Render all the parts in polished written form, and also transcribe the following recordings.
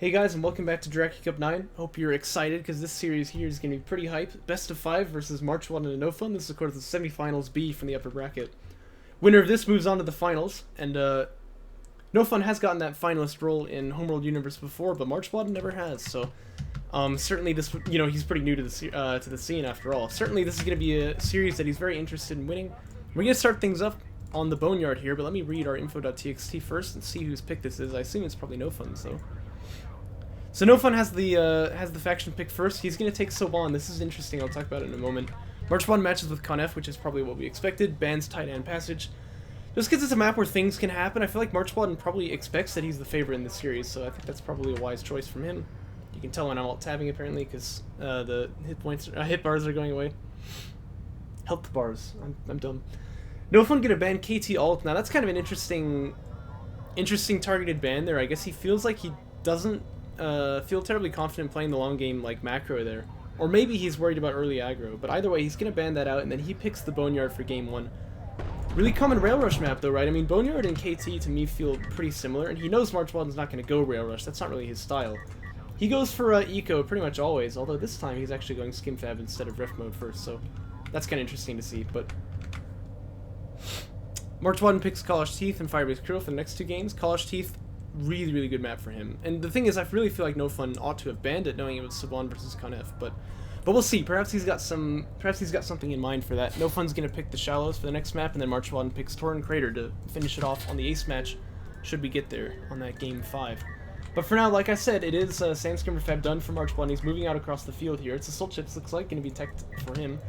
Hey guys, and welcome back to Jaraci Cup 9. Hope you're excited because this series here is going to be pretty hype. Best of 5 versus MarchWaden and NoFun. This is of course the Semifinals B from the upper bracket. Winner of this moves on to the finals, and NoFun has gotten that finalist role in Homeworld Universe before, but MarchWaden never has. So certainly this, he's pretty new to the scene after all. Certainly this is going to be a series that he's very interested in winning. We're going to start things up on the Boneyard here, but let me read our info.txt first and see whose pick this is. I assume it's probably NoFun's though. So NoFun has the faction pick first. He's gonna take Soban. This is interesting. I'll talk about it in a moment. MarchWaden matches with ConF, which is probably what we expected. Bans Titan Passage. Just because it's a map where things can happen, I feel like MarchWaden probably expects that he's the favorite in this series, so I think that's probably a wise choice from him. You can tell when I'm alt-tabbing apparently, because the hit bars are going away. Health bars. I'm dumb. NoFun gonna ban KT alt. Now that's kind of an interesting targeted ban there. I guess he feels like he doesn't feel terribly confident playing the long game like macro there. Or maybe he's worried about early aggro, but either way he's going to ban that out and then he picks the Boneyard for game 1. Really common Rail Rush map though, right? I mean, Boneyard and KT to me feel pretty similar, and he knows MarchWaden's not going to go Rail Rush. That's not really his style. He goes for Eco pretty much always, although this time he's actually going Skimfab instead of Rift mode first, so that's kind of interesting to see. But MarchWaden picks College Teeth and Firebase Krill for the next two games. College Teeth, really good map for him, and the thing is I really feel like NoFun ought to have banned it knowing it was Saban versus ConF, but we'll see. Perhaps he's got something in mind for that. NoFun's gonna pick the Shallows for the next map, and then MarchWaden picks Torrent Crater to finish it off on the ace match should we get there on that game 5. But for now, like I said, it is Sandskimmer Fab done for MarchWaden. He's moving out across the field here. It's a Soul Chips, looks like, gonna be teched for him.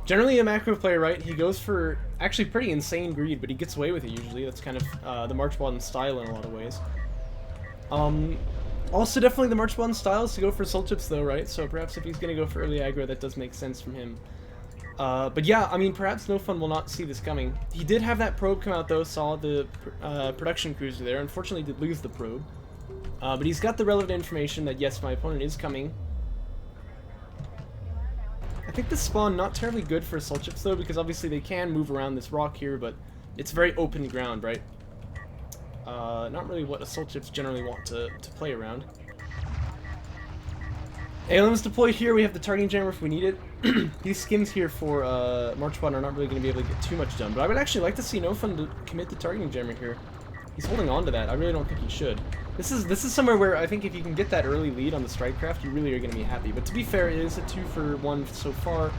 Generally a macro player, right? He goes for actually pretty insane greed, but he gets away with it usually. That's kind of the MarchWaden style in a lot of ways. Also definitely the MarchWaden style is to go for Soul Chips though, right? So perhaps if he's going to go for early aggro, that does make sense from him. But yeah, I mean, perhaps NoFun will not see this coming. He did have that probe come out though, saw the production cruiser there. Unfortunately did lose the probe. But he's got the relevant information that yes, my opponent is coming. I think this spawn not terribly good for Soul Chips though, because obviously they can move around this rock here, but it's very open ground, right? Not really what a Soul Chips generally want to play around. ALM's deployed here. We have the targeting jammer if we need it. These skims here for MarchWaden are not really going to be able to get too much done, but I would actually like to see NoFun to commit the targeting jammer here. He's holding on to that. I really don't think he should. This is somewhere where I think if you can get that early lead on the Strikecraft, you really are going to be happy. But to be fair, it is a 2-for-1 so far.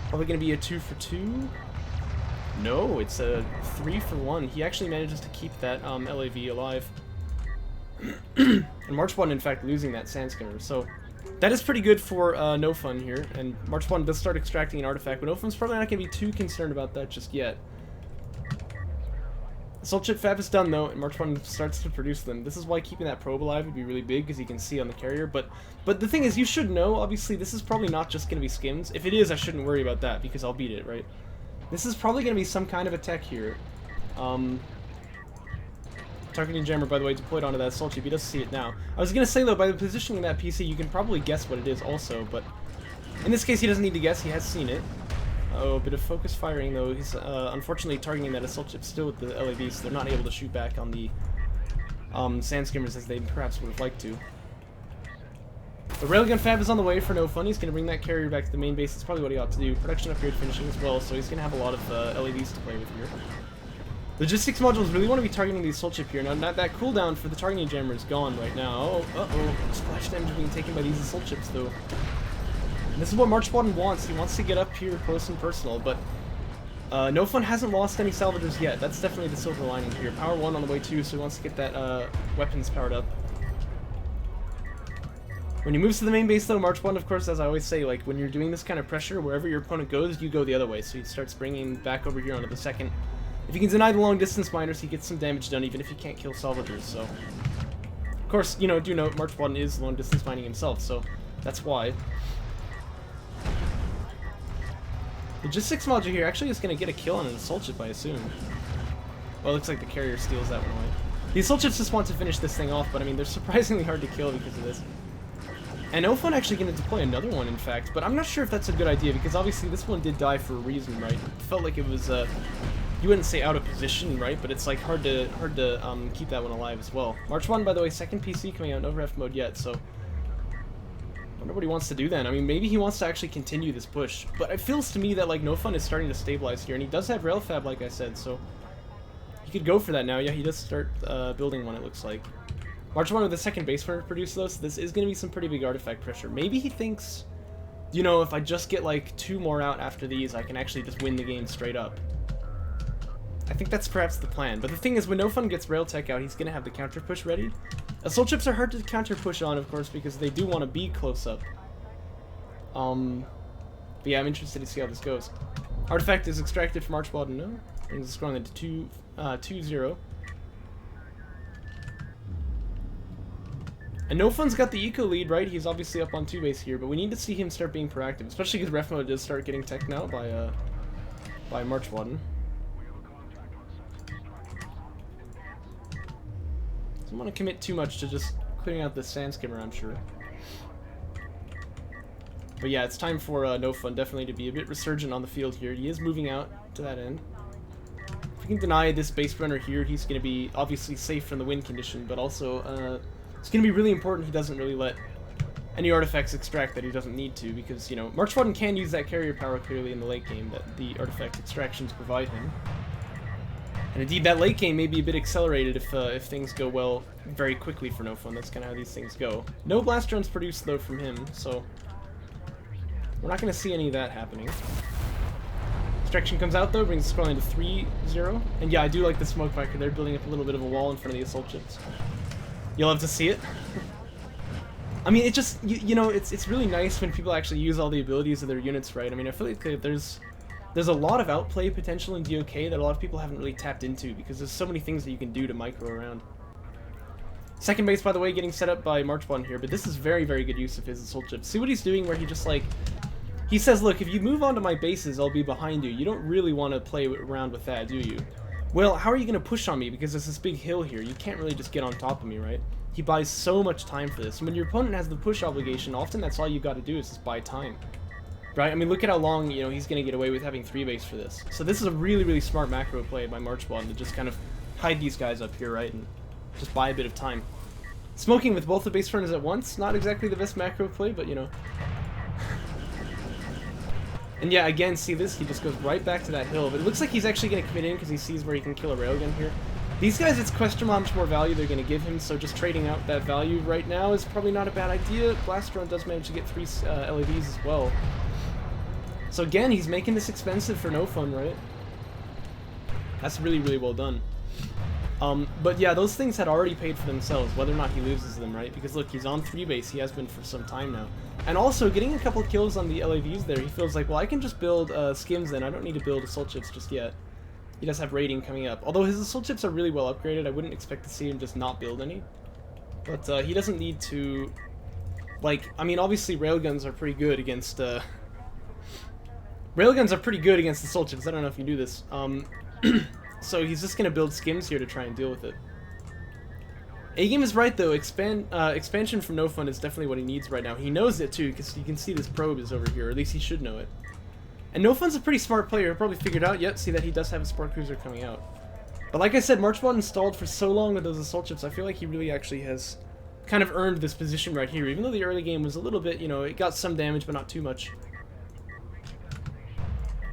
Probably going to be a 2-for-2? No, it's a 3-for-1. He actually manages to keep that LAV alive. And MarchWaden, in fact, losing that Sandskimmer. So that is pretty good for NoFun here. And MarchWaden does start extracting an artifact, but NoFun's probably not going to be too concerned about that just yet. Soul Chip Fab is done though, and MarchWaden starts to produce them. This is why keeping that probe alive would be really big, because you can see on the carrier. But the thing is, you should know, obviously, this is probably not just going to be skims. If it is, I shouldn't worry about that, because I'll beat it, right? This is probably going to be some kind of attack here. Targeting jammer, by the way, deployed onto that Soul Chip. He does see it now. I was going to say, though, by the positioning of that PC, you can probably guess what it is also, but in this case, he doesn't need to guess. He has seen it. Oh, a bit of focus firing though. He's unfortunately targeting that assault chip still with the LAV, so they're not able to shoot back on the Sandskimmers as they perhaps would have liked to. The Railgun Fab is on the way for NoFun. He's going to bring that carrier back to the main base. That's probably what he ought to do. Production upgrade finishing as well, so he's going to have a lot of LAVs to play with here. Logistics modules really want to be targeting the assault chip here. Now, that cooldown for the targeting jammer is gone right now. Uh-oh. Splash damage being taken by these assault chips though. This is what MarchWaden wants. He wants to get up here close and personal, but NoFun hasn't lost any salvagers yet. That's definitely the silver lining here. Power 1 on the way too, so he wants to get that weapons powered up. When he moves to the main base though, MarchWaden, of course, as I always say, like when you're doing this kind of pressure, wherever your opponent goes, you go the other way. So he starts bringing back over here onto the second. If he can deny the long distance miners, he gets some damage done even if he can't kill salvagers. So, of course, do note MarchWaden is long distance mining himself, so that's why. Logistics module here actually is going to get a kill on an assault chip, I assume. Well, it looks like the carrier steals that one away. The assault chips just want to finish this thing off, but I mean, they're surprisingly hard to kill because of this. And NoFun actually going to deploy another one, in fact, but I'm not sure if that's a good idea, because obviously this one did die for a reason, right? It felt like it was you wouldn't say out of position, right? But it's like hard to keep that one alive as well. MarchWaden, by the way, second PC coming out, no ref mode yet, so I wonder what he wants to do then. I mean, maybe he wants to actually continue this push, but it feels to me that like NoFun is starting to stabilize here, and he does have Railfab, like I said, so he could go for that now. Yeah, he does start building one, it looks like. MarchWaden with the second base runner produced though, so this is going to be some pretty big artifact pressure. Maybe he thinks, you know, if I just get like 2 more out after these, I can actually just win the game straight up. I think that's perhaps the plan. But the thing is, when NoFun gets Rail Tech out, he's going to have the counter push ready. Assault chips are hard to counter push on, of course, because they do want to be close up. But yeah, I'm interested to see how this goes. Artifact is extracted from MarchWaden, no? Brings the scoring into 2-0. And NoFun's got the eco lead, right? He's obviously up on 2 base here, but we need to see him start being proactive, especially because ref mode does start getting tech now by MarchWaden. Don't want to commit too much to just clearing out this sand skimmer, I'm sure. But yeah, it's time for NoFun definitely to be a bit resurgent on the field here. He is moving out to that end. If we can deny this base runner here, he's going to be obviously safe from the win condition, but also it's going to be really important he doesn't really let any artifacts extract that he doesn't need to, because, you know, MarchWaden can use that carrier power clearly in the late game that the artifact extractions provide him. And indeed, that late game may be a bit accelerated if things go well very quickly for NoFun. That's kind of how these things go. No blast drones produced, though, from him, so we're not going to see any of that happening. Extraction comes out, though, brings the scoreline to 3-0. And yeah, I do like the smoke factor. They're building up a little bit of a wall in front of the assault chips. You'll have to see it. I mean, it just, you know, it's really nice when people actually use all the abilities of their units right. I mean, I feel like there's a lot of outplay potential in DOK that a lot of people haven't really tapped into, because there's so many things that you can do to micro around. Second base, by the way, getting set up by MarchWaden here, but this is very, very good use of his assault chips. See what he's doing, where he just like, he says, look, if you move onto my bases, I'll be behind you. You don't really want to play around with that, do you? Well, how are you going to push on me? Because there's this big hill here. You can't really just get on top of me, right? He buys so much time for this. And when your opponent has the push obligation, often that's all you got to do is just buy time. Right? I mean, look at how long, you know, he's going to get away with having 3 base for this. So this is a really, really smart macro play by MarchWaden to just kind of hide these guys up here, right? And just buy a bit of time. Smoking with both the base runners at once, not exactly the best macro play, but, you know. And yeah, again, see this? He just goes right back to that hill. But it looks like he's actually going to commit in because he sees where he can kill a railgun here. These guys, it's question how much more value they're going to give him, so just trading out that value right now is probably not a bad idea. Blast Drone does manage to get 3 LEDs as well. So again, he's making this expensive for NoFun, right? That's really, really well done. But yeah, those things had already paid for themselves, whether or not he loses them, right? Because look, he's on 3 base, he has been for some time now. And also, getting a couple kills on the LAVs there, he feels like, well, I can just build skims then, I don't need to build assault chips just yet. He does have rating coming up. Although his assault chips are really well upgraded, I wouldn't expect to see him just not build any. But he doesn't need to, like, I mean, obviously railguns are pretty good against, railguns are pretty good against assault chips, I don't know if you knew this. So he's just gonna build skims here to try and deal with it. A-Game is right though, expansion from NoFun is definitely what he needs right now. He knows it too, because you can see this probe is over here, or at least he should know it. And NoFun's a pretty smart player, probably figured out, yet see that he does have a Sport Cruiser coming out. But like I said, MarchWaden stalled for so long with those assault chips, I feel like he really actually has kind of earned this position right here, even though the early game was a little bit, you know, it got some damage, but not too much.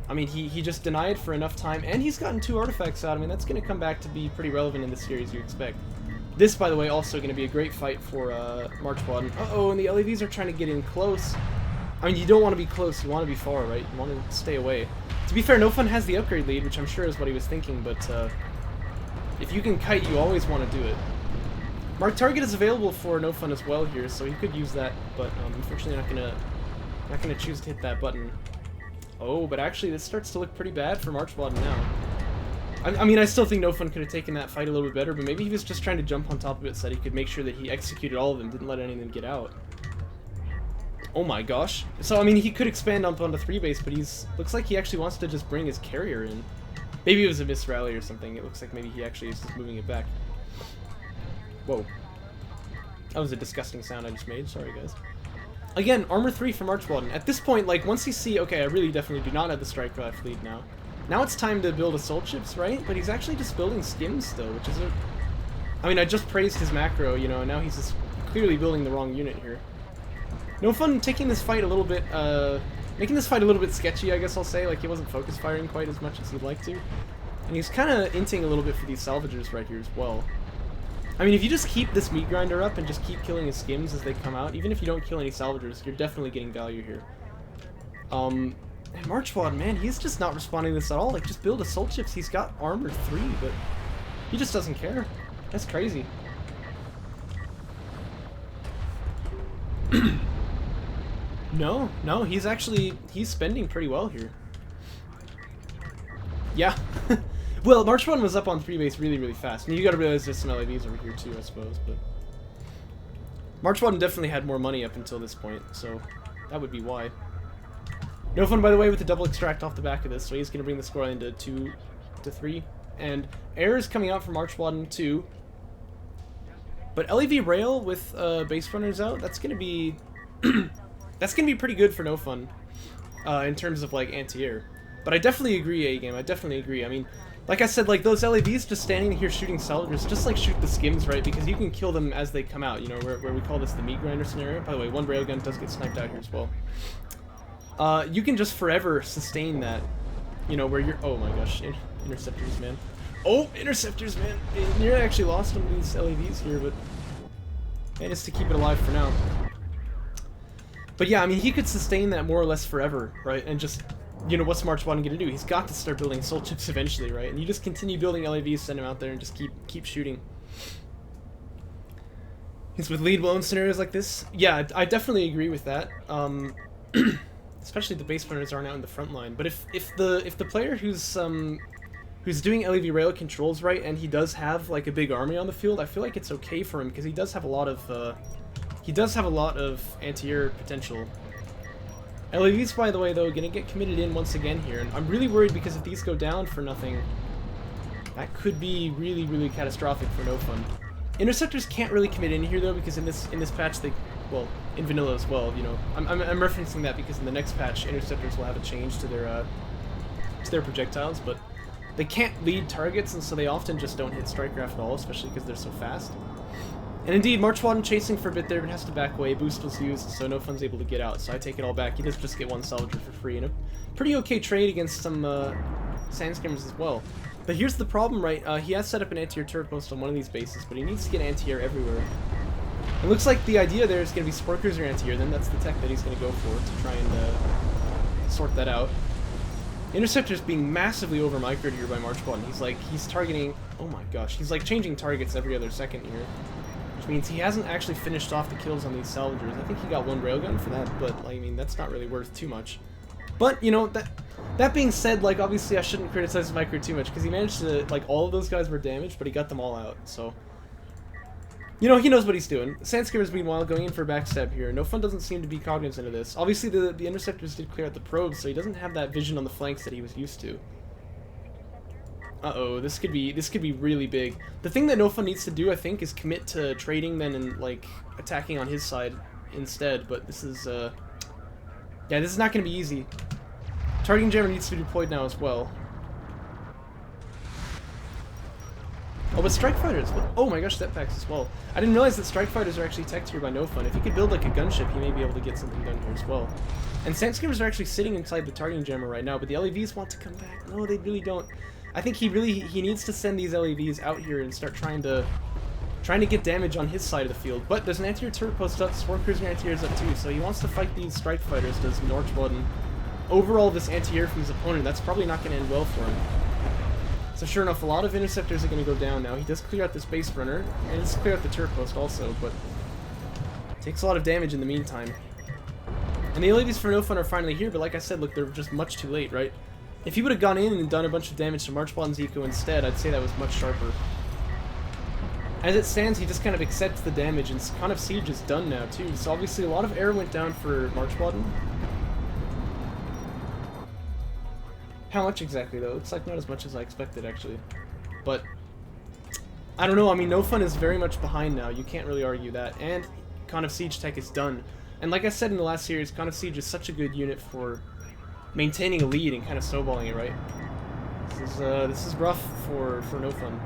I mean, he just denied for enough time, and he's gotten 2 artifacts out. I mean, that's going to come back to be pretty relevant in this series, you expect. This, by the way, also going to be a great fight for MarchWaden. Uh-oh, and the LEVs are trying to get in close. I mean, you don't want to be close, you want to be far, right? You want to stay away. To be fair, NoFun has the upgrade lead, which I'm sure is what he was thinking, but if you can kite, you always want to do it. Mark Target is available for NoFun as well here, so he could use that, but unfortunately not gonna choose to hit that button. Oh, but actually this starts to look pretty bad for MarchWaden now. I mean, I still think NoFun could have taken that fight a little bit better, but maybe he was just trying to jump on top of it so that he could make sure that he executed all of them, didn't let any of them get out. Oh my gosh. So, I mean, he could expand up onto 3 base, but looks like he actually wants to just bring his carrier in. Maybe it was a missed rally or something. It looks like maybe he actually is just moving it back. Whoa. That was a disgusting sound I just made. Sorry, guys. Again, armor 3 for MarchWaden. At this point, like, once you see, okay, I really definitely do not have the strike craft lead now. Now it's time to build assault ships, right? But he's actually just building skims still, which is a... I mean, I just praised his macro, you know, and now he's just clearly building the wrong unit here. NoFun taking this fight a little bit, making this fight a little bit sketchy, I guess I'll say. Like, he wasn't focus firing quite as much as he'd like to. And he's kind of inting a little bit for these salvagers right here as well. I mean, if you just keep this meat grinder up and just keep killing his skims as they come out, even if you don't kill any salvagers, you're definitely getting value here. And MarchWaden, man, he's just not responding to this at all. Like, just build assault ships. He's got armor 3, but he just doesn't care. That's crazy. No, he's spending pretty well here. Yeah. Well, MarchWaden was up on 3 base really fast. And you gotta realize there's some LAVs over here too, I suppose, but... MarchWaden definitely had more money up until this point, so that would be why. NoFun, by the way, with the double extract off the back of this, so he's gonna bring the scoreline to 2-3. And air is coming out for MarchWaden too. But LAV Rail with base runners out, that's gonna be... that's gonna be pretty good for NoFun in terms of, like, anti-air. But I definitely agree, A-Game, I definitely agree. I mean, like I said, like, those LAVs just standing here shooting salvagers, just, like, shoot the skims, right? Because you can kill them as they come out, you know, where we call this the meat grinder scenario. By the way, one railgun does get sniped out here as well. You can just forever sustain that, you know, where you're... Oh my gosh, interceptors, man. Oh, interceptors, man. Nearly actually lost some of these LAVs here, but managed to keep it alive for now. But yeah, I mean, he could sustain that more or less forever, right? And just, you know, what's MarchWaden gonna do? He's got to start building assault ships eventually, right? And you just continue building LAVs, send him out there, and just keep shooting. He's with lead blown scenarios like this. Yeah, I definitely agree with that. Especially the base runners aren't out in the front line. But if the player who's doing LAV rail controls right, and he does have like a big army on the field, I feel like it's okay for him because he does have a lot of anti-air potential. LAVs, by the way, though, gonna get committed in once again here, and I'm really worried because if these go down for nothing, that could be really catastrophic for NoFun. Interceptors can't really commit in here though, because in this patch they, well, in vanilla as well, you know. I'm referencing that because in the next patch, interceptors will have a change to their projectiles, but they can't lead targets, and so they often just don't hit strike craft at all, especially because they're so fast. And indeed, MarchWaden chasing for a bit there, but has to back away. Boost was used, so NoFun's able to get out, so I take it all back. He does just get one salvager for free, and a pretty okay trade against some sand skimmers as well. But here's the problem, right? He has set up an anti-air turret post on one of these bases, but he needs to get anti-air everywhere. It looks like the idea there is going to be sport cruiser anti-air, then that's the tech that he's going to go for to try and sort that out. Interceptor's being massively over-microed here by MarchWaden. He's targeting, oh my gosh, he's like changing targets every other second here. Which means he hasn't actually finished off the kills on these salvagers. I think he got one railgun for that, but like, I mean, that's not really worth too much. But, you know, that being said, like, obviously I shouldn't criticize Micro too much, because he managed to, like, all of those guys were damaged, but he got them all out, so... You know, he knows what he's doing. Sandskimmers, meanwhile, going in for a backstab here. NoFun doesn't seem to be cognizant of this. Obviously, the interceptors did clear out the probes, so he doesn't have that vision on the flanks that he was used to. Uh-oh, this could be really big. The thing that NoFun needs to do, I think, is commit to trading then and, like, attacking on his side instead, but this is, yeah, this is not going to be easy. Targeting jammer needs to be deployed now as well. Oh, but strike fighters, oh my gosh, step packs as well. I didn't realize that strike fighters are actually teched here by NoFun. If he could build, like, a gunship, he may be able to get something done here as well. And sandskimmers are actually sitting inside the targeting jammer right now, but the LAVs want to come back. No, they really don't. I think he needs to send these LAVs out here and start trying to get damage on his side of the field. But there's an anti-air turret post up, Swarm Cruiser anti-air's up too, so he wants to fight these strike fighters, does MarchWaden. Overall, this anti-air from his opponent, that's probably not going to end well for him. So sure enough, a lot of interceptors are going to go down now. He does clear out this base runner, and does clear out the turret post also, but takes a lot of damage in the meantime. And the LAVs for NoFun are finally here, but like I said, look, they're just much too late, right? If he would have gone in and done a bunch of damage to MarchWaden's eco instead, I'd say that was much sharper. As it stands, he just kind of accepts the damage, and Con of Siege is done now too, so obviously a lot of air went down for MarchWaden. How much exactly, though? Looks like not as much as I expected, actually. But, I don't know, I mean, NoFun is very much behind now, you can't really argue that, and Con of Siege tech is done. And like I said in the last series, Con of Siege is such a good unit for maintaining a lead and kind of snowballing it, right? This is rough for NoFun.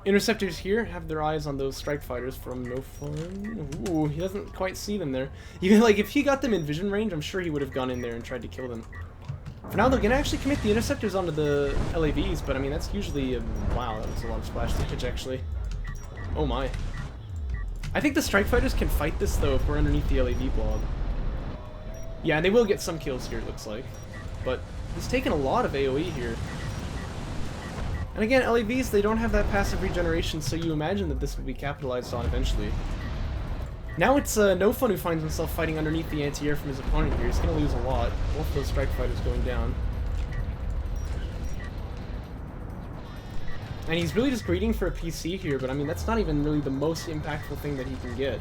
Interceptors here have their eyes on those strike fighters from NoFun. Ooh, he doesn't quite see them there. Even like if he got them in vision range, I'm sure he would have gone in there and tried to kill them. For now, they're gonna actually commit the interceptors onto the LAVs, but I mean that's usually wow, that was a lot of splash damage actually. Oh my. I think the strike fighters can fight this though if we're underneath the LAV blob. Yeah, and they will get some kills here, it looks like. But he's taken a lot of AoE here. And again, LAVs, they don't have that passive regeneration, so you imagine that this will be capitalized on eventually. Now it's NoFun who finds himself fighting underneath the anti-air from his opponent here. He's going to lose a lot. Both of those strike fighters going down. And he's really just greeting for a PC here, but I mean, that's not even really the most impactful thing that he can get.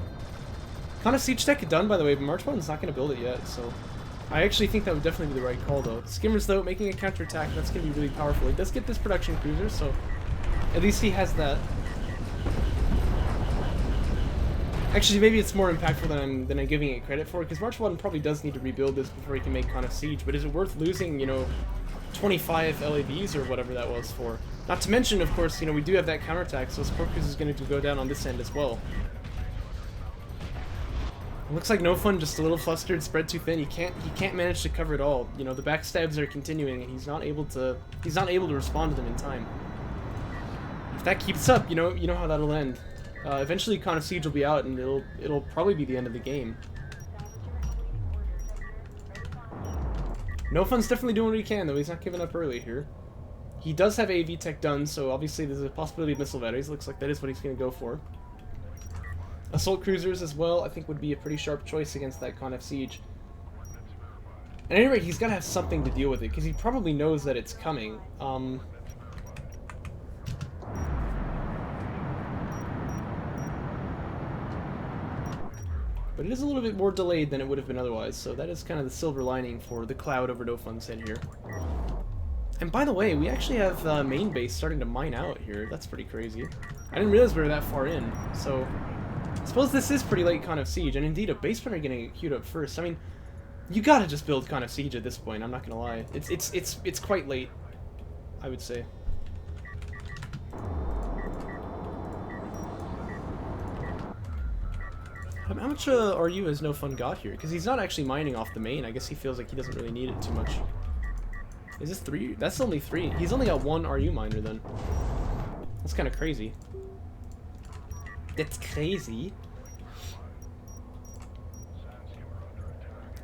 Kind of siege tech done, by the way, but MarchWaden's not going to build it yet, so... I actually think that would definitely be the right call, though. Skimmers, though, making a counterattack, that's going to be really powerful. He does get this production cruiser, so at least he has that. Actually, maybe it's more impactful than I'm giving it credit for, because MarchWaden probably does need to rebuild this before he can make Con of Siege, but is it worth losing, you know, 25 LAVs or whatever that was for? Not to mention, of course, you know, we do have that counterattack, so Sport Cruiser is going to go down on this end as well. It looks like NoFun just a little flustered, spread too thin. He can't manage to cover it all. You know, the backstabs are continuing, and he's not able to respond to them in time. If that keeps up, you know how that'll end. Eventually, Con of Siege will be out, and it'll probably be the end of the game. NoFun's definitely doing what he can, though. He's not giving up early here. He does have AV tech done, so obviously there's a possibility of missile batteries. Looks like that is what he's going to go for. Assault cruisers as well, I think, would be a pretty sharp choice against that Con of Siege. At any rate, he's got to have something to deal with it, because he probably knows that it's coming. But it is a little bit more delayed than it would have been otherwise, so that is kind of the silver lining for the cloud over NoFun's head here. And by the way, we actually have main base starting to mine out here. That's pretty crazy. I didn't realize we were that far in, so... I suppose this is pretty late Con of Siege, and indeed a base runner getting it queued up first. I mean, you gotta just build Con of Siege at this point, I'm not gonna lie. It's quite late, I would say. How much RU has NoFun got here? Because he's not actually mining off the main. I guess he feels like he doesn't really need it too much. Is this 3? That's only 3. He's only got 1 RU miner then. That's kind of crazy. That's crazy.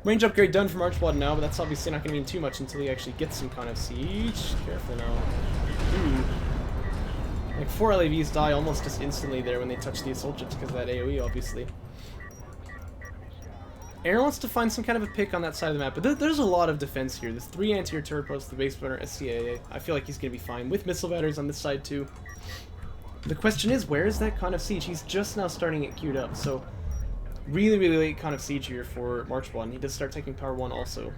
Range upgrade done for MarchWaden now, but that's obviously not going to mean too much until he actually gets some kind of siege. Careful now. Ooh. Like 4 LAVs die almost just instantly there when they touch the assault ships because of that AoE, obviously. Aaron wants to find some kind of a pick on that side of the map, but there's a lot of defense here. There's 3 anti-air turret posts, the base runner, SCAA. I feel like he's going to be fine, with missile batteries on this side too. The question is, where is that Con of Siege? He's just now starting it queued up, so really, really late Con of Siege here for MarchWaden. He does start taking Power 1 also.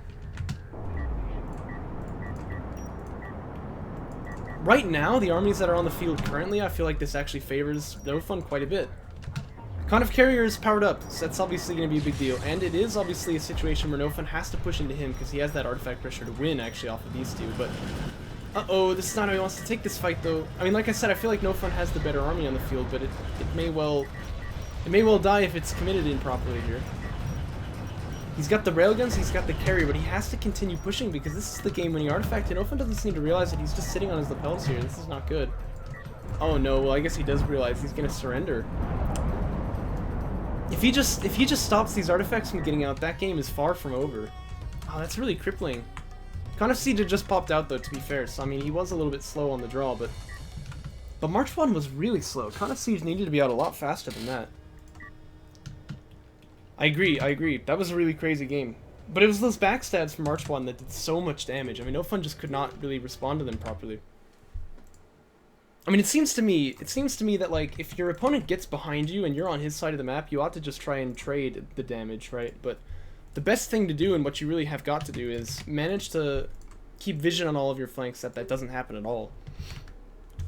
Right now, the armies that are on the field currently, I feel like this actually favors NoFun quite a bit. Con of Carrier is powered up, so that's obviously going to be a big deal, and it is obviously a situation where NoFun has to push into him because he has that artifact pressure to win actually off of these two, but uh-oh, this is not how he wants to take this fight though. I mean, like I said, I feel like NoFun has the better army on the field, but it may well die if it's committed improperly here. He's got the railguns, he's got the carrier, but he has to continue pushing because this is the game-winning artifact, and NoFun doesn't seem to realize that he's just sitting on his lapels here. This is not good. Oh no, well I guess he does realize he's gonna surrender. If he just stops these artifacts from getting out, that game is far from over. Oh, that's really crippling. Con of Siege had just popped out though, to be fair, so I mean he was a little bit slow on the draw, but MarchWaden was really slow. Con of Siege needed to be out a lot faster than that. I agree. That was a really crazy game. But it was those backstabs from MarchWaden that did so much damage. I mean, NoFun just could not really respond to them properly. I mean, it seems to me that, like, if your opponent gets behind you and you're on his side of the map, you ought to just try and trade the damage, right? But the best thing to do, and what you really have got to do, is manage to keep vision on all of your flanks that doesn't happen at all.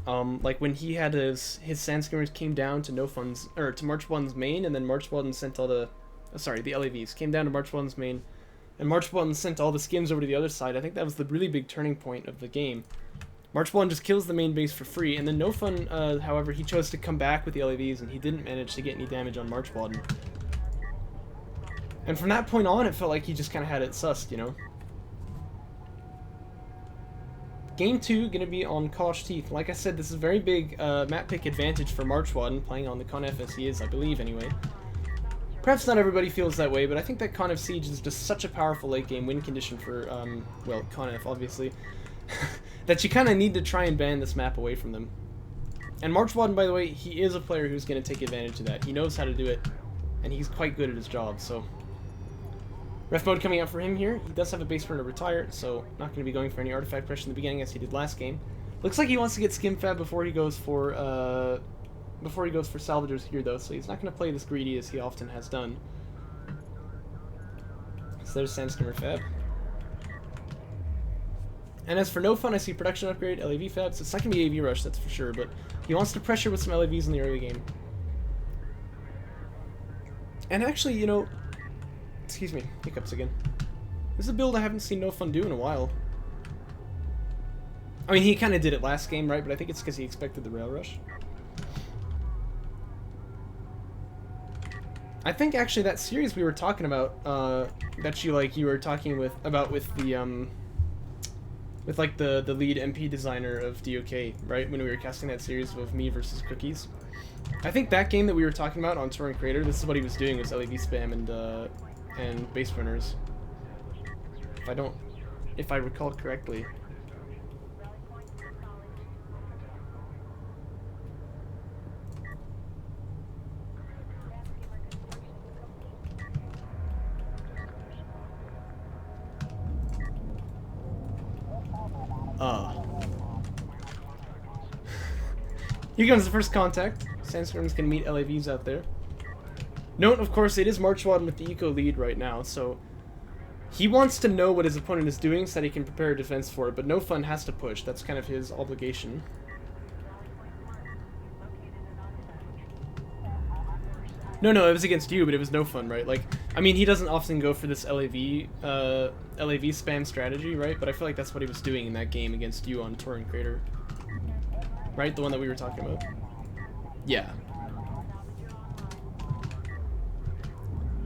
Like when he had his sand skimmers came down to NoFun's, or to MarchWaden's main, and then MarchWaden sent all the LAVs came down to MarchWaden's main, and MarchWaden sent all the skims over to the other side. I think that was the really big turning point of the game. MarchWaden just kills the main base for free, and then NoFun, however, he chose to come back with the LAVs, and he didn't manage to get any damage on MarchWaden. And from that point on, it felt like he just kind of had it sussed, you know? Game 2 going to be on Kosh Teeth. Like I said, this is a very big map pick advantage for MarchWaden, playing on the Conf as he is, I believe, anyway. Perhaps not everybody feels that way, but I think that Conf Siege is just such a powerful late-game win condition for, well, Conf, obviously, that you kind of need to try and ban this map away from them. And MarchWaden, by the way, he is a player who's going to take advantage of that. He knows how to do it, and he's quite good at his job, so... Ref mode coming out for him here. He does have a base burner retired, so not going to be going for any artifact pressure in the beginning as he did last game. Looks like he wants to get skim fab before he goes for salvagers here though, so he's not going to play this greedy as he often has done. So there's sand skimmer fab. And as for NoFun, I see production upgrade, LAV fab, so it's not going to be AV rush, that's for sure, but he wants to pressure with some LAVs in the early game. And actually, you know, excuse me, hiccups again. This is a build I haven't seen NoFun do in a while. I mean, he kind of did it last game, right? But I think it's because he expected the rail rush. I think actually that series we were talking about, that you were talking about with the the lead MP designer of DOK, right? When we were casting that series of me versus Cookies. I think that game that we were talking about on Torrent Creator, this is what he was doing, was LAV spam and base burners. If I recall correctly. Here comes the first contact. Sandstorm's gonna meet LAVs out there. Note, of course, it is MarchWaden with the eco lead right now, so he wants to know what his opponent is doing so that he can prepare a defense for it, but NoFun has to push. That's kind of his obligation. No, it was against you, but it was NoFun, right? Like, I mean, he doesn't often go for this LAV spam strategy, right? But I feel like that's what he was doing in that game against you on Torrent Creator. Right? The one that we were talking about? Yeah.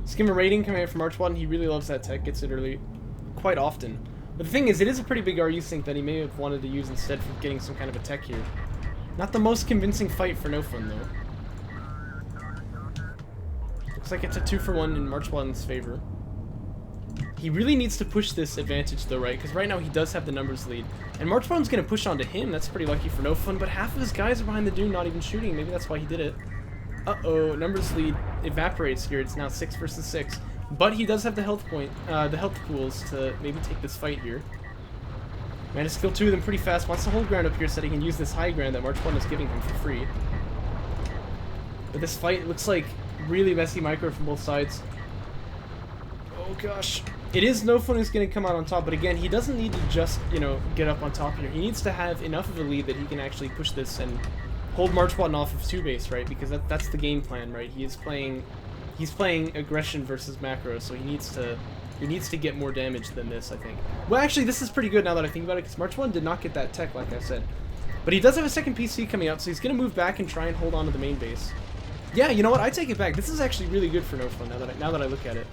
Skimmer rating coming out from MarchWaden, he really loves that tech, gets it early quite often. But the thing is, it is a pretty big RU sync that he may have wanted to use instead for getting some kind of a tech here. Not the most convincing fight for NoFun, though. Looks like it's a 2-for-1 in MarchWaden's favor. He really needs to push this advantage, though, right? Because right now he does have the numbers lead. And MarchWaden's going to push onto him. That's pretty lucky for NoFun, but half of his guys are behind the dune not even shooting. Maybe that's why he did it. Uh-oh, numbers lead evaporates here. It's now 6 versus 6. But he does have the health pools to maybe take this fight here. Managed to kill 2 of them pretty fast. Wants to hold ground up here so that he can use this high ground that MarchWaden is giving him for free. But this fight looks like really messy micro from both sides. Oh gosh. It is NoFun who's going to come out on top, but again, he doesn't need to just, you know, get up on top here. He needs to have enough of a lead that he can actually push this and hold MarchWaden off of 2 base, right? Because that's the game plan, right? He's playing aggression versus macro, so he needs to get more damage than this, I think. Well, actually, this is pretty good now that I think about it, because MarchWaden did not get that tech, like I said. But he does have a second PC coming out, so he's going to move back and try and hold on to the main base. Yeah, you know what? I take it back. This is actually really good for NoFun now that I look at it.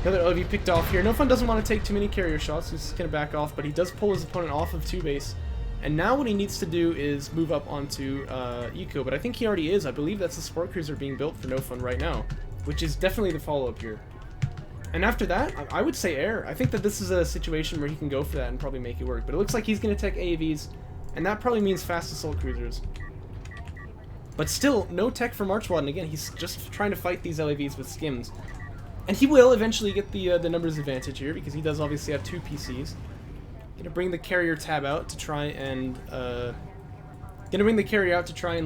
Another LV picked off here. NoFun doesn't want to take too many carrier shots, so he's just going to back off, but he does pull his opponent off of 2 base. And now what he needs to do is move up onto Eco, but I think he already is. I believe that's the Sport Cruiser being built for NoFun right now, which is definitely the follow-up here. And after that, I would say air. I think that this is a situation where he can go for that and probably make it work, but it looks like he's going to tech AAVs, and that probably means fast assault cruisers. But still, no tech for MarchWaden. Again, he's just trying to fight these LAVs with skims. And he will eventually get the numbers advantage here, because he does obviously have 2 PCs. Gonna bring the carrier tab out to try and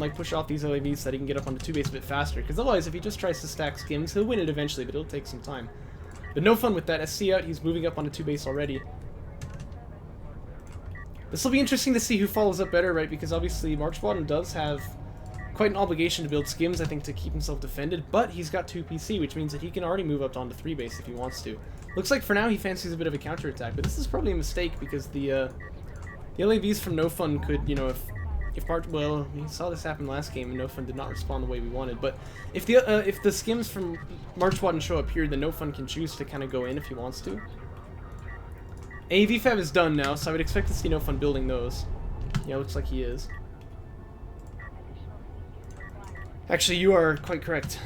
like push off these LAVs so that he can get up onto 2 base a bit faster. Because otherwise, if he just tries to stack skims, he'll win it eventually, but it'll take some time. But NoFun with that SC out. He's moving up onto 2 base already. This will be interesting to see who follows up better, right? Because obviously MarchWaden does have quite an obligation to build skims, I think, to keep himself defended, but he's got 2 PC, which means that he can already move up onto 3 base if he wants to. Looks like for now he fancies a bit of a counterattack, but this is probably a mistake because the LAVs from NoFun could, you know, well, we saw this happen last game and NoFun did not respond the way we wanted, but if the skims from MarchWaden show up here, then NoFun can choose to kind of go in if he wants to. AV Fab is done now, so I would expect to see NoFun building those. Yeah, looks like he is. Actually, you are quite correct.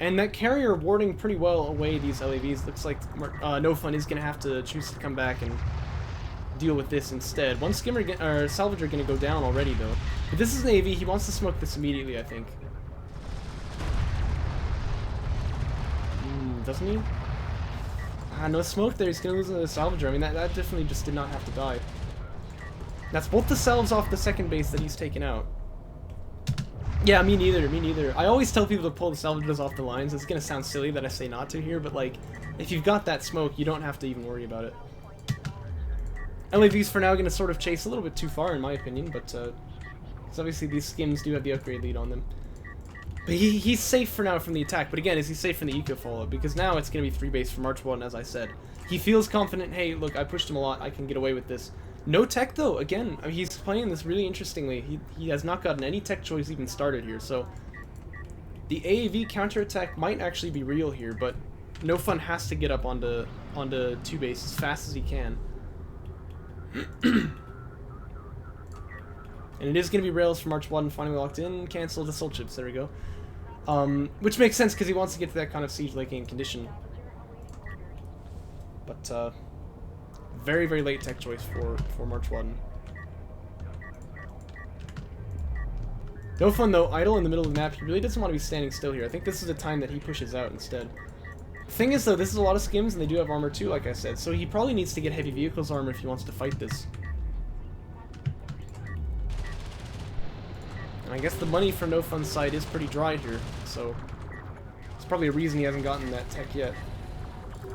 And that carrier warding pretty well away these LAVs. Looks like NoFun is going to have to choose to come back and deal with this instead. One skimmer or salvager going to go down already, though. But this is an AV. He wants to smoke this immediately, I think. Doesn't he? No smoke there. He's going to lose another salvager. I mean, that definitely just did not have to die. That's both the salves off the second base that he's taken out. Yeah, me neither, me neither. I always tell people to pull the salvages off the lines. It's gonna sound silly that I say not to here, but like, if you've got that smoke, you don't have to even worry about it. LAVs for now gonna sort of chase a little bit too far, in my opinion, but because obviously these skims do have the upgrade lead on them. But he's safe for now from the attack, but again, is he safe from the eco follow? Because now it's gonna be 3 base for MarchWaden, as I said. He feels confident, hey, look, I pushed him a lot, I can get away with this. No tech, though. Again, I mean, he's playing this really interestingly. He has not gotten any tech choice even started here, so the AAV counterattack might actually be real here, but NoFun has to get up onto 2 base as fast as he can. And it is going to be rails for MarchWaden finally locked in. Cancel the soul chips. There we go. Which makes sense because he wants to get to that kind of siege late game condition. But very, very late tech choice for MarchWaden. NoFun, though, idle in the middle of the map. He really doesn't want to be standing still here. I think this is the time that he pushes out instead. The thing is, though, this is a lot of skims, and they do have armor too, like I said, so he probably needs to get heavy vehicles armor if he wants to fight this. And I guess the money from NoFun's side is pretty dry here, so it's probably a reason he hasn't gotten that tech yet.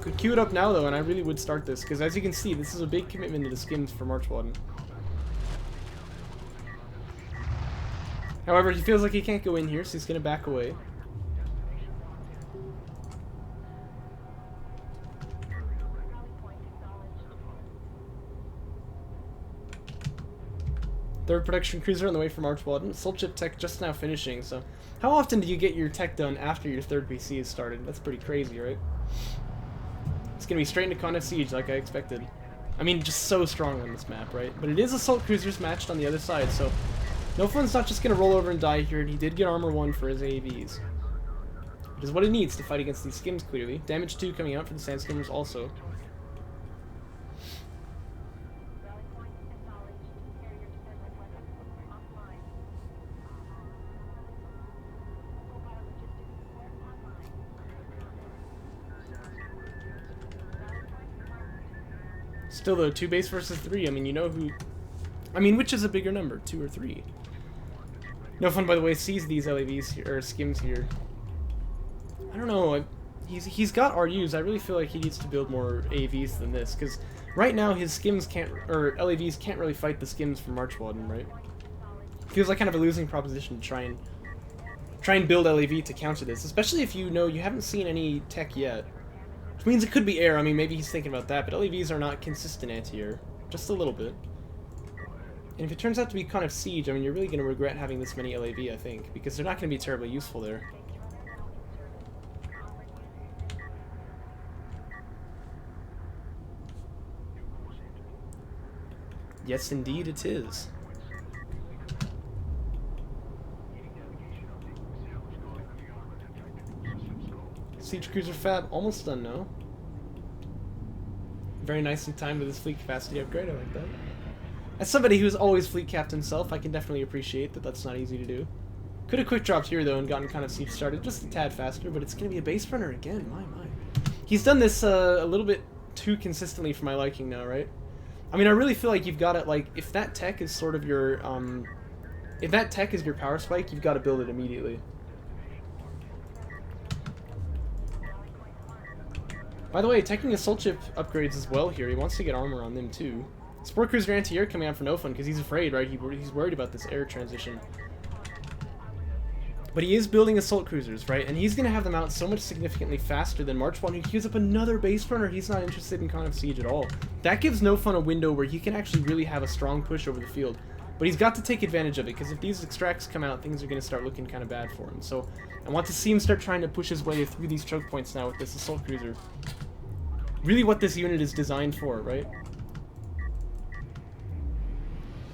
Could queue it up now, though, and I really would start this, because as you can see, this is a big commitment to the skims for MarchWaden. However, he feels like he can't go in here, so he's going to back away. Third production cruiser on the way for MarchWaden. Soul chip tech just now finishing, so how often do you get your tech done after your third PC is started? That's pretty crazy, right? It's going to be straight into Con F Siege like I expected. I mean, just so strong on this map, right? But it is Assault Cruisers matched on the other side, so NoFun's not just going to roll over and die here, and he did get Armor 1 for his AAVs. Which is what he needs to fight against these skims, clearly. Damage 2 coming out for the Sand Skimmers also. Still, though, 2 base versus 3, I mean, you know who... I mean, which is a bigger number, 2 or 3? NoFun, by the way, sees these LAVs here, or skims here. I don't know, he's got RUs. I really feel like he needs to build more AVs than this, because right now his skims can't, or LAVs can't really fight the skims from MarchWaden, right? Feels like kind of a losing proposition to try and build LAV to counter this, especially if you know you haven't seen any tech yet. Which means it could be air. I mean, maybe he's thinking about that, but LAVs are not consistent anti-air. Just a little bit. And if it turns out to be kind of siege, I mean, you're really going to regret having this many LAV, I think, because they're not going to be terribly useful there. Yes, indeed it is. Siege Cruiser Fab, almost done now. Very nicely timed with his fleet capacity upgrade, I like that. As somebody who's always fleet capped himself, I can definitely appreciate that that's not easy to do. Could have quick dropped here, though, and gotten kind of siege started just a tad faster, but it's going to be a base runner again, my. He's done this a little bit too consistently for my liking now, right? I mean, I really feel like you've got to, like, if that tech is sort of your, if that tech is your power spike, you've got to build it immediately. By the way, taking Assault Chip upgrades as well here. He wants to get armor on them too. Sport Cruiser anti-air coming out for NoFun because he's afraid, right? He's worried about this air transition. But he is building assault cruisers, right? And he's going to have them out so much significantly faster than MarchWaden. He gives up another base runner. He's not interested in Con of Siege at all. That gives NoFun a window where he can actually really have a strong push over the field. But he's got to take advantage of it, because if these extracts come out, things are going to start looking kind of bad for him. So I want to see him start trying to push his way through these choke points now with this assault cruiser. Really what this unit is designed for, right?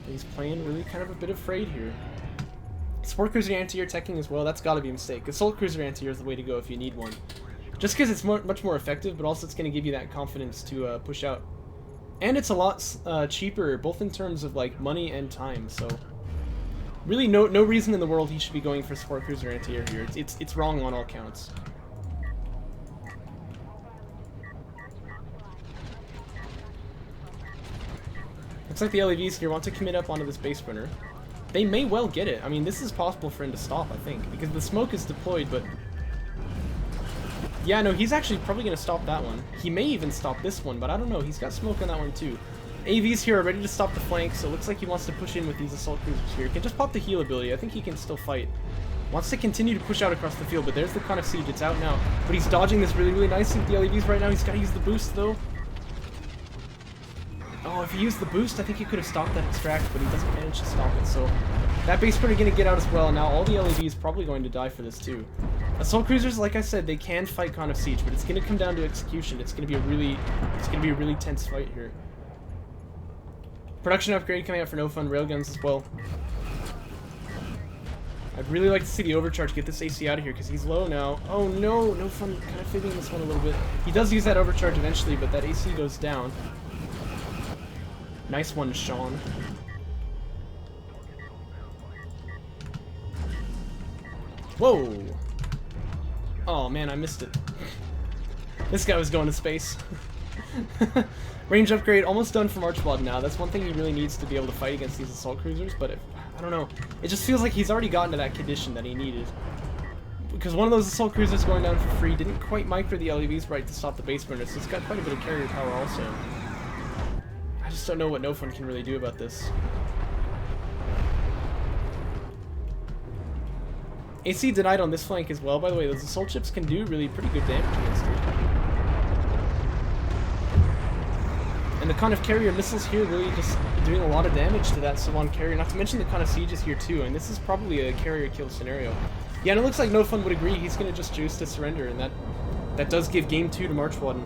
He's playing really kind of a bit afraid here. Support cruiser anti-air teching as well, that's gotta be a mistake. Assault cruiser anti-air is the way to go if you need one. Just because it's much more effective, but also it's going to give you that confidence to push out. And it's a lot cheaper, both in terms of like money and time, so... Really no reason in the world he should be going for support cruiser anti-air here. It's wrong on all counts. Looks like the LEVs here want to commit up onto this base runner. They may well get it. I mean, this is possible for him to stop, I think, because the smoke is deployed, but... Yeah, no, he's actually probably going to stop that one. He may even stop this one, but I don't know. He's got smoke on that one, too. AVs here are ready to stop the flank, so it looks like he wants to push in with these assault cruisers here. He can just pop the heal ability. I think he can still fight. Wants to continue to push out across the field, but there's the Con of Siege. It's out now. But he's dodging this really, really nicely with the LEVs right now. He's got to use the boost, though. Oh, if he used the boost, I think he could have stopped that extract, but he doesn't manage to stop it, so... That base runner going to get out as well, and now all the LEVs probably going to die for this, too. Assault cruisers, like I said, they can fight Con of Siege, but it's going to come down to execution. It's going to be a really tense fight here. Production upgrade coming out for NoFun, railguns as well. I'd really like to see the overcharge get this AC out of here, because he's low now. Oh no, NoFun kind of fibbing this one a little bit. He does use that overcharge eventually, but that AC goes down. Nice one, Sean. Whoa! Oh man, I missed it. This guy was going to space. Range upgrade almost done for MarchWaden now. That's one thing he really needs to be able to fight against these assault cruisers, but I don't know. It just feels like he's already gotten to that condition that he needed. Because one of those assault cruisers going down for free didn't quite micro the LEVs right to stop the base burner, so it's got quite a bit of carrier power also. I just don't know what NoFun can really do about this. AC denied on this flank as well, by the way. Those assault chips can do really pretty good damage against it. And the Con of Carrier missiles here really just doing a lot of damage to that Savon carrier, not to mention the Con of Siege is here too, and this is probably a carrier kill scenario. Yeah, and it looks like NoFun would agree. He's going to just juice to surrender, and that does give game 2 to MarchWaden.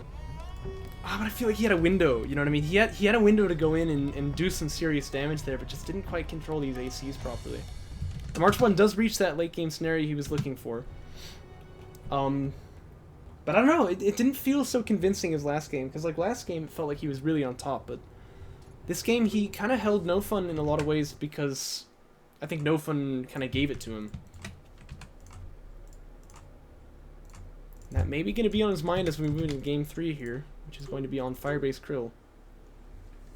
Ah, but I feel like he had a window, you know what I mean? He had a window to go in and do some serious damage there, but just didn't quite control these ACs properly. The MarchWaden does reach that late game scenario he was looking for. But I don't know, it didn't feel so convincing as last game, because like last game it felt like he was really on top, but this game he kind of held NoFun in a lot of ways because I think NoFun kind of gave it to him. That may be going to be on his mind as we move into game 3 here, which is going to be on Firebase Krill.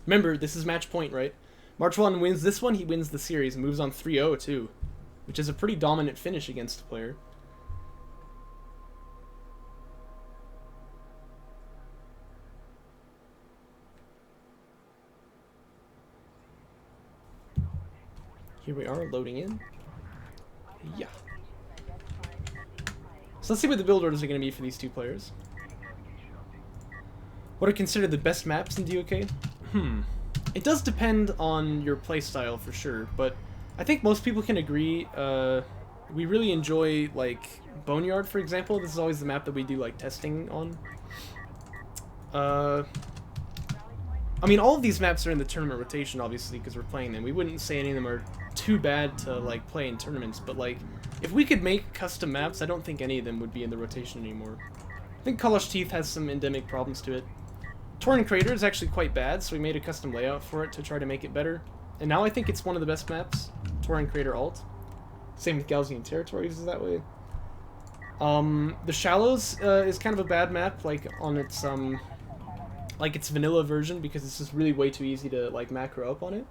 Remember, this is match point, right? MarchWaden wins this one, he wins the series, and moves on 3-0 too, which is a pretty dominant finish against the player. Here we are, loading in. Yeah. So let's see what the build orders are going to be for these two players. What are considered the best maps in DOK? It does depend on your playstyle for sure, but I think most people can agree, we really enjoy, like, Boneyard, for example. This is always the map that we do, like, testing on. I mean, all of these maps are in the tournament rotation, obviously, because we're playing them. We wouldn't say any of them are too bad to, like, play in tournaments, but, like, if we could make custom maps, I don't think any of them would be in the rotation anymore. I think Kalash Teeth has some endemic problems to it. Torrent Crater is actually quite bad, so we made a custom layout for it to try to make it better. And now I think it's one of the best maps, Torrent Crater Alt. Same with Galzian Territories is that way. The Shallows is kind of a bad map, like on its its vanilla version, because it's just really way too easy to like macro up on it.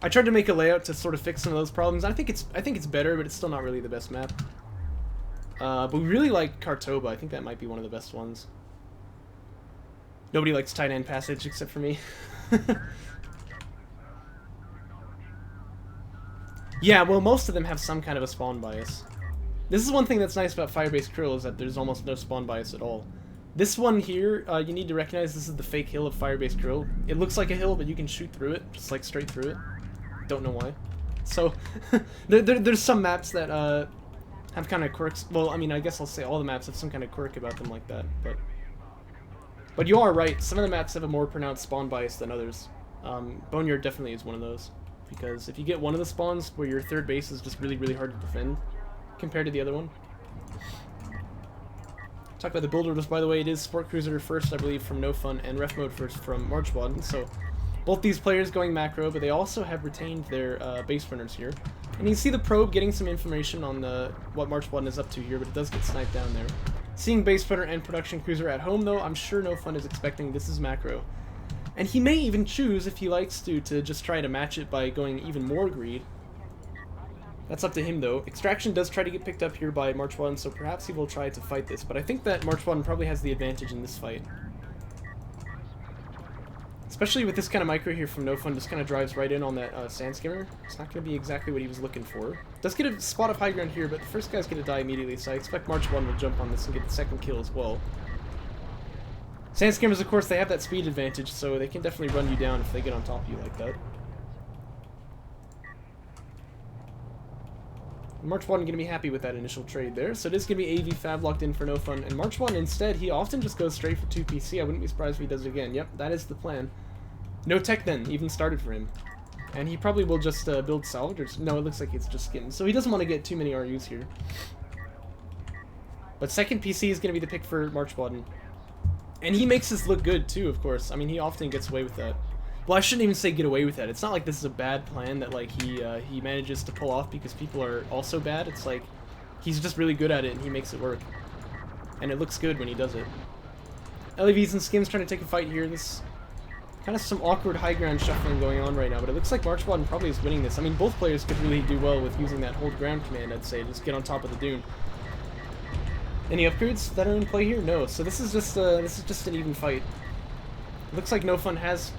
I tried to make a layout to sort of fix some of those problems. I think it's better, but it's still not really the best map. But we really like Kartoba. I think that might be one of the best ones. Nobody likes Tight End Passage except for me. Yeah, well, most of them have some kind of a spawn bias. This is one thing that's nice about Fire-based Krill, is that there's almost no spawn bias at all. This one here, you need to recognize this is the fake hill of Fire-based Krill. It looks like a hill, but you can shoot through it, just like straight through it. Don't know why. So, there's some maps that have kind of quirks. Well, I mean, I guess I'll say all the maps have some kind of quirk about them like that, but you are right. Some of the maps have a more pronounced spawn bias than others. Boneyard definitely is one of those, because if you get one of the spawns where your third base is just really, really hard to defend compared to the other one. Talk about the build orders, by the way. It is Sport Cruiser first, I believe, from NoFun, and Ref Mode first from MarchWaden. So both these players going macro, but they also have retained their base runners here. And you can see the probe getting some information on what MarchWaden is up to here, but it does get sniped down there. Seeing base runner and production cruiser at home, though, I'm sure NoFun is expecting this is macro. And he may even choose, if he likes to just try to match it by going even more greed. That's up to him, though. Extraction does try to get picked up here by MarchWaden, so perhaps he will try to fight this. But I think that MarchWaden probably has the advantage in this fight. Especially with this kind of micro here from NoFun, just kind of drives right in on that Sand Skimmer. It's not going to be exactly what he was looking for. Does get a spot of high ground here, but the first guy's going to die immediately, so I expect MarchWaden will jump on this and get the second kill as well. Sand Skimmers, of course, they have that speed advantage, so they can definitely run you down if they get on top of you like that. MarchWaden going to be happy with that initial trade there, so it is going to be AV Fab locked in for NoFun, and MarchWaden instead, he often just goes straight for 2 PC. I wouldn't be surprised if he does it again. Yep, that is the plan. No tech then, even started for him. And he probably will just build salvagers. No, it looks like it's just skins, so he doesn't want to get too many RUs here. But second PC is going to be the pick for MarchWaden. And he makes this look good too, of course. I mean, he often gets away with that. Well, I shouldn't even say get away with that. It's not like this is a bad plan that like he manages to pull off because people are also bad. It's like he's just really good at it and he makes it work. And it looks good when he does it. LEVs and skins trying to take a fight here. This kind of some awkward high ground shuffling going on right now, but it looks like MarchWaden probably is winning this. I mean, both players could really do well with using that hold ground command, I'd say. Just get on top of the dune. Any upgrades that are in play here? No. So this is just an even fight. It looks like NoFun has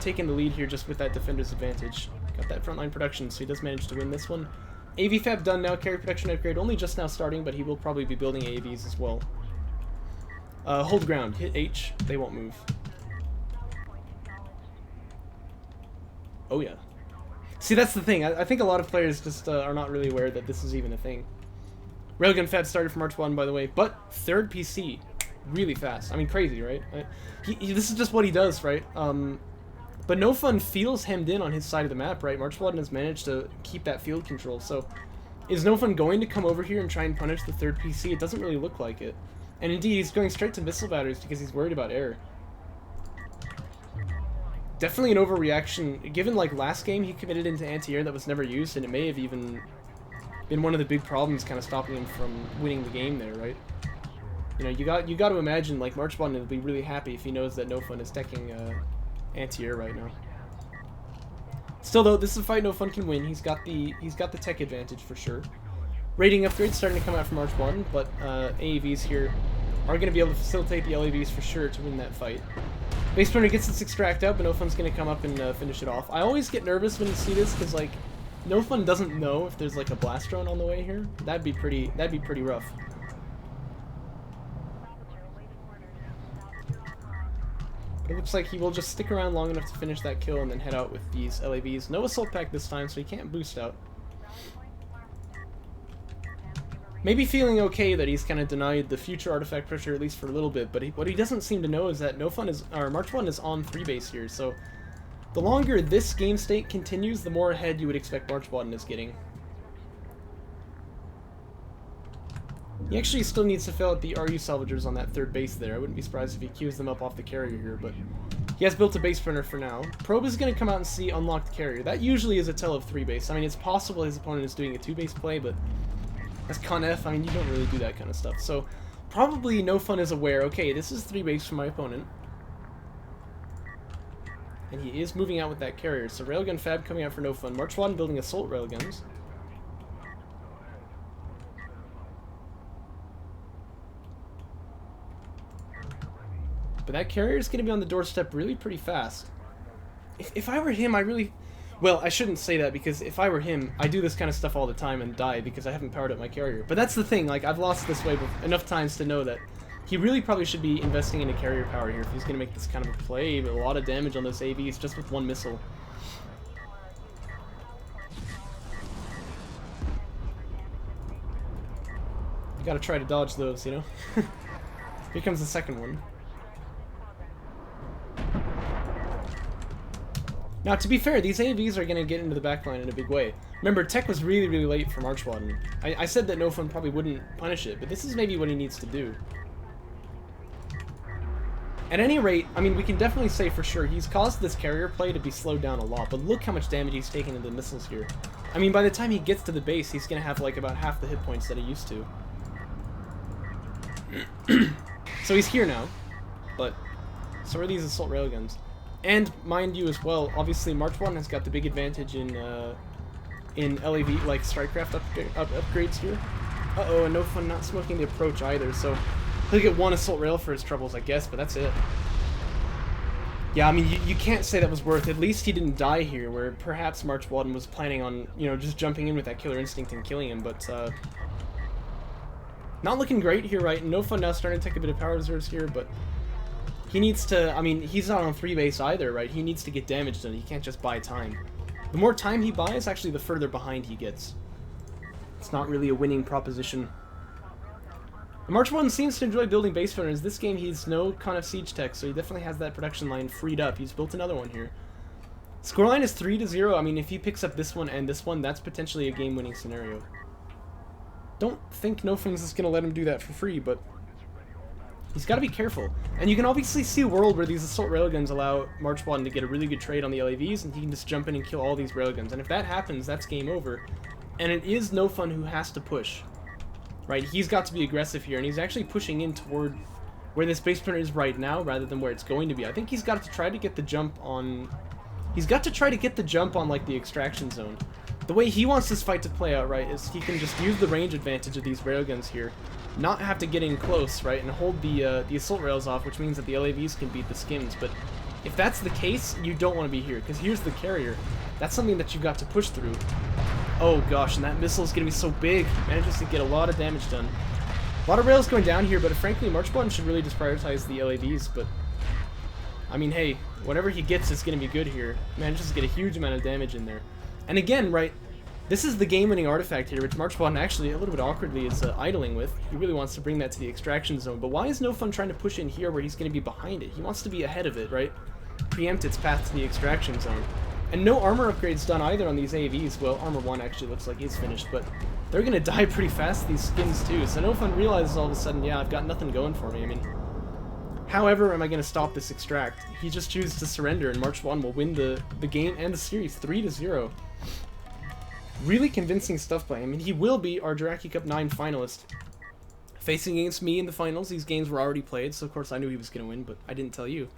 taken the lead here just with that defender's advantage. Got that frontline production, so he does manage to win this one. AV Fab done now. Carry production upgrade only just now starting, but he will probably be building AVs as well. Hold ground. Hit H. They won't move. Oh yeah. See, that's the thing. I think a lot of players just are not really aware that this is even a thing. Railgun Fab started from March 1, by the way, but third PC. Really fast. I mean, crazy, right? This is just what he does, right? But NoFun feels hemmed in on his side of the map, right? MarchWaden has managed to keep that field control, so is NoFun going to come over here and try and punish the third PC? It doesn't really look like it. And indeed, he's going straight to missile batteries because he's worried about air. Definitely an overreaction. Given, like, last game, he committed into anti-air that was never used, and it may have even been one of the big problems kind of stopping him from winning the game there, right? You know, you got to imagine, like, MarchWaden will be really happy if he knows that NoFun is teching anti-air right now. Still, though, this is a fight NoFun can win. He's got the tech advantage for sure. Rating upgrades starting to come out from MarchWaden, but AAVs here are going to be able to facilitate the LAVs for sure to win that fight. Base Runner gets its extract up, and NoFun's going to come up and finish it off. I always get nervous when you see this, because, like, NoFun doesn't know if there's, like, a blast drone on the way here. That'd be pretty rough. But it looks like he will just stick around long enough to finish that kill and then head out with these LAVs. No assault pack this time, so he can't boost out. Maybe feeling okay that he's kind of denied the future artifact pressure, at least for a little bit, but what he doesn't seem to know is that MarchWaden is on 3 base here, so the longer this game state continues, the more ahead you would expect MarchWaden is getting. He actually still needs to fill out the RU salvagers on that third base there. I wouldn't be surprised if he queues them up off the carrier here, but he has built a base runner for now. Probe is going to come out and see unlocked carrier. That usually is a tell of 3 base. I mean, it's possible his opponent is doing a 2 base play, but as Con F, I mean, you don't really do that kind of stuff. So, probably NoFun is aware, okay, this is 3 base for my opponent. And he is moving out with that carrier. So, Railgun Fab coming out for NoFun. MarchWaden building assault railguns. But that carrier is going to be on the doorstep really pretty fast. If I were him, I really Well, I shouldn't say that, because if I were him, I do this kind of stuff all the time and die because I haven't powered up my carrier. But that's the thing, like, I've lost this wave enough times to know that he really probably should be investing in a carrier power here if he's going to make this kind of a play. But a lot of damage on those AVs just with one missile. You gotta try to dodge those, you know? Here comes the second one. Now, to be fair, these AVs are going to get into the backline in a big way. Remember, tech was really, really late for MarchWaden. I said that NoFun probably wouldn't punish it, but this is maybe what he needs to do. At any rate, I mean, we can definitely say for sure he's caused this carrier play to be slowed down a lot, but look how much damage he's taken into the missiles here. I mean, by the time he gets to the base, he's going to have, like, about half the hit points that he used to. So he's here now, but so are these assault railguns. And mind you as well, obviously MarchWaden has got the big advantage in LAV, like Strikecraft upgrades here. Uh-oh, and NoFun not smoking the approach either, so he'll get one assault rail for his troubles, I guess, but that's it. Yeah, I mean, you can't say that was worth it. At least he didn't die here, where perhaps MarchWaden was planning on, you know, just jumping in with that killer instinct and killing him, but not looking great here, right? NoFun now starting to take a bit of power reserves here, but he needs to, I mean, he's not on 3 base either, right? He needs to get damage done. He can't just buy time. The more time he buys, actually, the further behind he gets. It's not really a winning proposition. MarchWaden seems to enjoy building base runners. This game, he's no kind of siege tech, so he definitely has that production line freed up. He's built another one here. Scoreline is 3-0. I mean, if he picks up this one and this one, that's potentially a game-winning scenario. Don't think NoFun's is going to let him do that for free, but he's got to be careful. And you can obviously see a world where these assault railguns allow MarchWaden to get a really good trade on the LAVs, and he can just jump in and kill all these railguns. And if that happens, that's game over. And it is NoFun who has to push. Right? He's got to be aggressive here, and he's actually pushing in toward where this base printer is right now, rather than where it's going to be. I think he's got to try to get the jump on... He's got to try to get the jump on, like, the extraction zone. The way he wants this fight to play out, right, is he can just use the range advantage of these railguns here, not have to get in close, right, and hold the assault rails off, which means that the LAVs can beat the skims. But if that's the case, you don't want to be here, because here's the carrier. That's something that you've got to push through. Oh gosh, and that missile is going to be so big. Manages to get a lot of damage done. A lot of rails going down here, but frankly, MarchWaden should really just prioritize the LAVs, but I mean, hey, whatever he gets is going to be good here. Manages to get a huge amount of damage in there. And again, right, this is the game-winning artifact here, which MarchWaden actually a little bit awkwardly is idling with. He really wants to bring that to the extraction zone, but why is NoFun trying to push in here where he's going to be behind it? He wants to be ahead of it, right? Preempt its path to the extraction zone. And no armor upgrades done either on these AVs. Well, armor 1 actually looks like it's finished, but they're going to die pretty fast, these skins too. So NoFun realizes all of a sudden, yeah, I've got nothing going for me. I mean, however am I going to stop this extract? He just chooses to surrender, and MarchWaden will win the game and the series 3-0. Really convincing stuff by him. I mean, he will be our Jaraci Cup 9 finalist. Facing against me in the finals. These games were already played, so of course I knew he was going to win, but I didn't tell you.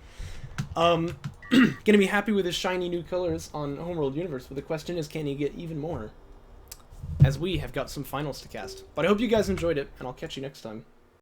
Gonna be happy with his shiny new colors on Homeworld Universe, but the question is, can he get even more? As we have got some finals to cast. But I hope you guys enjoyed it, and I'll catch you next time.